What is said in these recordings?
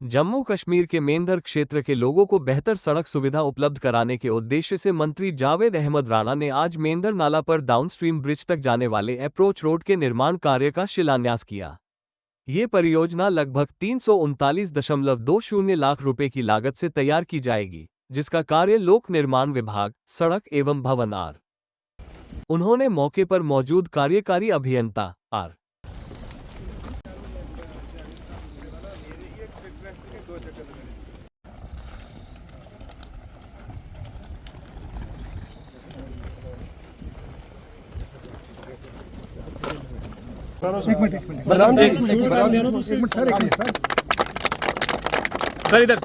जम्मू कश्मीर के मेंढर क्षेत्र के लोगों को बेहतर सड़क सुविधा उपलब्ध कराने के उद्देश्य से मंत्री जावेद अहमद राणा ने आज मेंढर नाला पर डाउनस्ट्रीम ब्रिज तक जाने वाले अप्रोच रोड के निर्माण कार्य का शिलान्यास किया। ये परियोजना लगभग 339.20 लाख रुपए की लागत से तैयार की जाएगी, जिसका कार्य लोक निर्माण विभाग, सड़क एवं भवन आर। उन्होंने मौके पर मौजूद कार्यकारी अभियंता आर एक मिनट सर इधर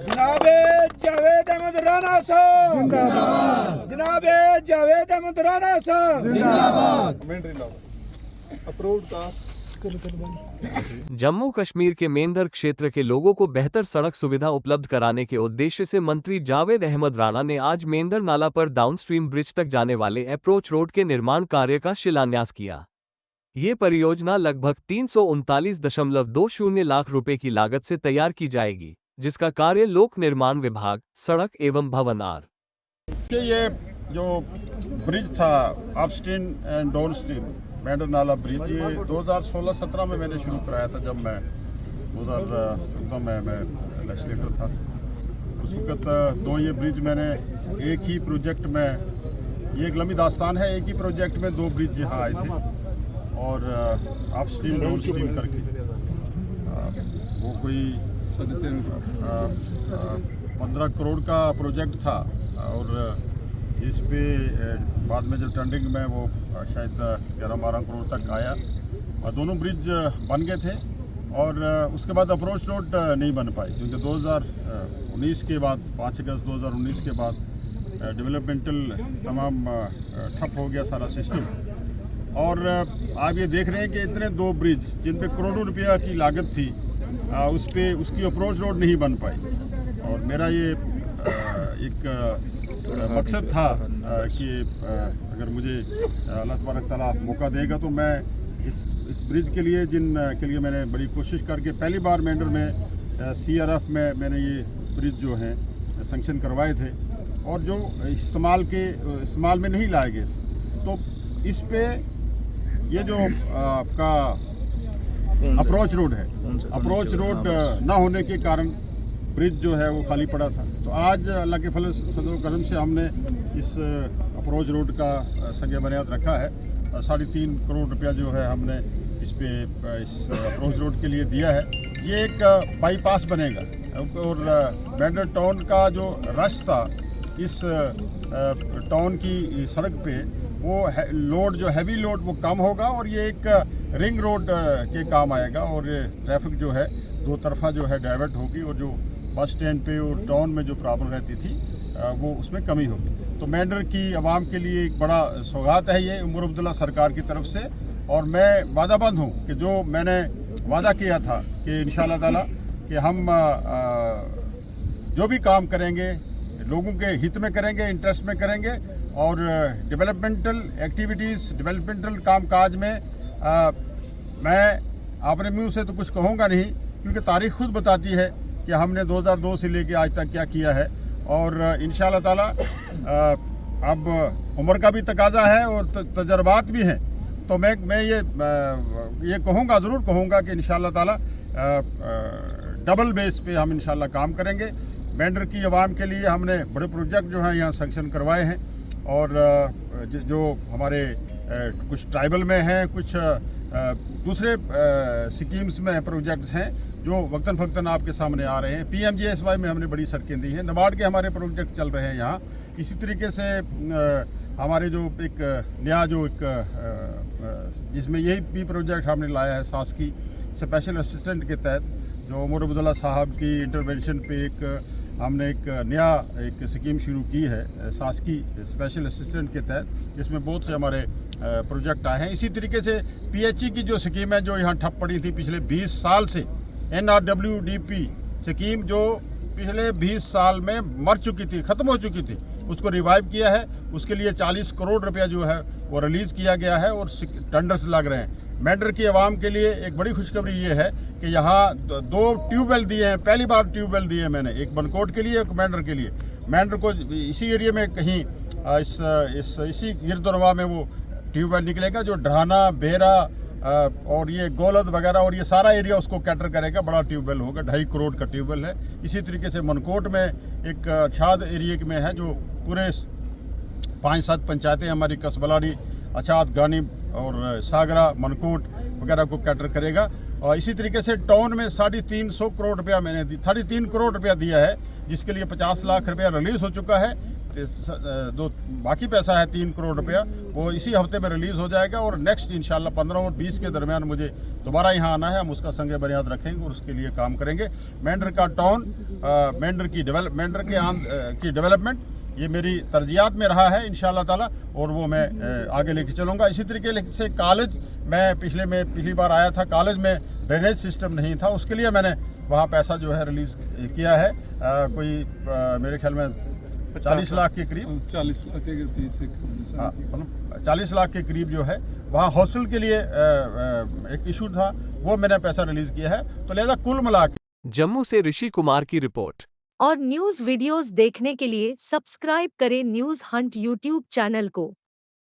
जनाबे जावेद अहमद राणा साहब जिंदाबाद। जनाबे जावेद अहमद राणा साहब जिंदाबाद। अप्रूव्ड का जम्मू कश्मीर के मेंढर क्षेत्र के लोगों को बेहतर सड़क सुविधा उपलब्ध कराने के उद्देश्य से मंत्री जावेद अहमद राणा ने आज मेंढर नाला पर डाउनस्ट्रीम ब्रिज तक जाने वाले अप्रोच रोड के निर्माण कार्य का शिलान्यास किया। ये परियोजना लगभग 339.20 लाख रुपए की लागत से तैयार की जाएगी, जिसका कार्य लोक निर्माण विभाग, सड़क एवं भवन आर। ये जो ब्रिज था अपस्ट्रीम एंड डाउनस्ट्रीम मेंढर नाला ब्रिज, ये 2016-17 में मैंने शुरू कराया था, जब मैं 2014 में मैं लेजिस्लेटर था। उस वक्त दो ये ब्रिज मैंने एक ही प्रोजेक्ट में, ये एक लंबी दास्तान है, एक ही प्रोजेक्ट में दो ब्रिज यहाँ आए थे और अपस्ट्रीम डाउनस्ट्रीम करके वो कोई 15 करोड़ का प्रोजेक्ट था और इस पे बाद में जो टेंडिंग में वो शायद 11-12 करोड़ तक आया और दोनों ब्रिज बन गए थे। और उसके बाद अप्रोच रोड नहीं बन पाई, क्योंकि 2019 के बाद 5 अगस्त 2019 के बाद डेवलपमेंटल तमाम ठप हो गया सारा सिस्टम। और आप ये देख रहे हैं कि इतने दो ब्रिज जिन पे करोड़ों रुपया की लागत थी, उस पे उसकी अप्रोच रोड नहीं बन पाई। और मेरा ये एक मकसद था कि अगर मुझे अल्लाह तबारक ताला मौका देगा तो मैं इस ब्रिज के लिए, जिन के लिए मैंने बड़ी कोशिश करके पहली बार मेंढर में CRF में मैंने ये ब्रिज जो हैं सैंक्शन करवाए थे और जो इस्तेमाल में नहीं लाए गए थे, तो इस पे ये जो आपका अप्रोच रोड है, अप्रोच रोड ना होने के कारण ब्रिज जो है वो खाली पड़ा था। तो आज अल्लाह के फजल करम से हमने इस अप्रोच रोड का संग बुनियाद रखा है। 3.5 करोड़ रुपया जो है हमने इस अप्रोच रोड के लिए दिया है। ये एक बाईपास बनेगा और मेंढर टाउन का जो रश था इस टाउन की सड़क पे, वो लोड जो हैवी लोड वो कम होगा और ये एक रिंग रोड के काम आएगा और ट्रैफिक जो है दो तरफा जो है डाइवर्ट होगी और जो बस स्टैंड पे और टाउन में जो प्रॉब्लम रहती थी वो उसमें कमी होगी। तो मेंढर की आवाम के लिए एक बड़ा सौगात है ये उमर अब्दुल्ला सरकार की तरफ से। और मैं वादाबंद हूँ कि जो मैंने वादा किया था कि इंशाअल्लाह ताला कि हम जो भी काम करेंगे लोगों के हित में करेंगे, इंटरेस्ट में करेंगे और डेवलपमेंटल एक्टिविटीज़, डेवलपमेंटल कामकाज में मैं अपने मुँह से तो कुछ कहूँगा नहीं, क्योंकि तारीख़ खुद बताती है कि हमने 2002 से लेके आज तक क्या किया है। और इंशाअल्लाह ताला अब उम्र का भी तकाजा है और तजर्बात भी हैं, तो मैं ये कहूँगा, ज़रूर कहूँगा कि इंशाअल्लाह ताला डबल बेस पे हम इंशाअल्लाह काम करेंगे। मेंढर की आवाम के लिए हमने बड़े प्रोजेक्ट जो हैं यहाँ सैंक्शन करवाए हैं और जो हमारे कुछ ट्राइबल में हैं, कुछ दूसरे स्कीम्स में प्रोजेक्ट्स हैं जो वक्तन फ़क्तन आपके सामने आ रहे हैं। PMGSY में हमने बड़ी सड़कें दी हैं, नबार्ड के हमारे प्रोजेक्ट चल रहे हैं यहाँ। इसी तरीके से हमारे जो एक नया जो एक जिसमें यही भी प्रोजेक्ट हमने लाया है शासकीय स्पेशल असिस्टेंट के तहत, जो उमर अब्दुल्ला साहब की इंटरवेंशन पे हमने एक नया एक स्कीम शुरू की है शासकीय स्पेशल असिस्टेंट के तहत, जिसमें बहुत से हमारे प्रोजेक्ट आए हैं। इसी तरीके से PHE की जो स्कीम है जो यहाँ ठप पड़ी थी पिछले 20 साल से, NRWDP स्कीम जो पिछले 20 साल में मर चुकी थी, ख़त्म हो चुकी थी, उसको रिवाइव किया है। उसके लिए 40 करोड़ रुपया जो है वो रिलीज़ किया गया है और टेंडर्स लग रहे हैं। मेंढर की आवाम के लिए एक बड़ी खुशखबरी ये है कि यहाँ दो ट्यूबवेल दिए हैं, पहली बार ट्यूबवेल दिए हैं मैंने, एक बनकोट के लिए, एक मेंढर के लिए। मेंढर को इसी एरिया में कहीं इसी गिरदुरवा में वो ट्यूबवेल निकलेगा जो ढाना, बेरा और ये गोलद वगैरह और ये सारा एरिया उसको कैटर करेगा। बड़ा ट्यूबवेल होगा, 2.5 करोड़ का ट्यूबवेल है। इसी तरीके से मनकोट में एक अछाद एरिया में है जो पूरे 5-7 पंचायतें हमारी कसबलाड़ी, अछाद, गानी और सागरा, मनकोट वगैरह को कैटर करेगा। और इसी तरीके से टाउन में 350 करोड़ रुपया मैंने 3.5 करोड़ रुपया दिया है, जिसके लिए 50 लाख रुपया रिलीज़ हो चुका है। बाकी पैसा है 3 करोड़ रुपया, वो इसी हफ्ते में रिलीज़ हो जाएगा। और नेक्स्ट इंशाल्लाह 15 और 20 के दरमियान मुझे दोबारा यहाँ आना है, हम उसका संग बुनियाद रखेंगे और उसके लिए काम करेंगे। मेंढर का टाउन, मेंढर की डेवलपमेंट ये मेरी तरजीहात में रहा है इंशाल्लाह ताला, और वो मैं आगे लेके चलूँगा। इसी तरीके से कॉलेज, मैं पिछली बार आया था, कॉलेज में ड्रेनेज सिस्टम नहीं था, उसके लिए मैंने वहाँ पैसा जो है रिलीज़ किया है। कोई मेरे ख्याल में 40 लाख के करीब, 40 लाख के 40 लाख के करीब जो है वहाँ हॉस्टल के लिए एक इशू था, वो मैंने पैसा रिलीज़ किया है। तो लिहाजा कुल मिला के जम्मू से ऋषि कुमार की रिपोर्ट। और न्यूज़ वीडियोस देखने के लिए सब्सक्राइब करें न्यूज़ हंट यूट्यूब चैनल को।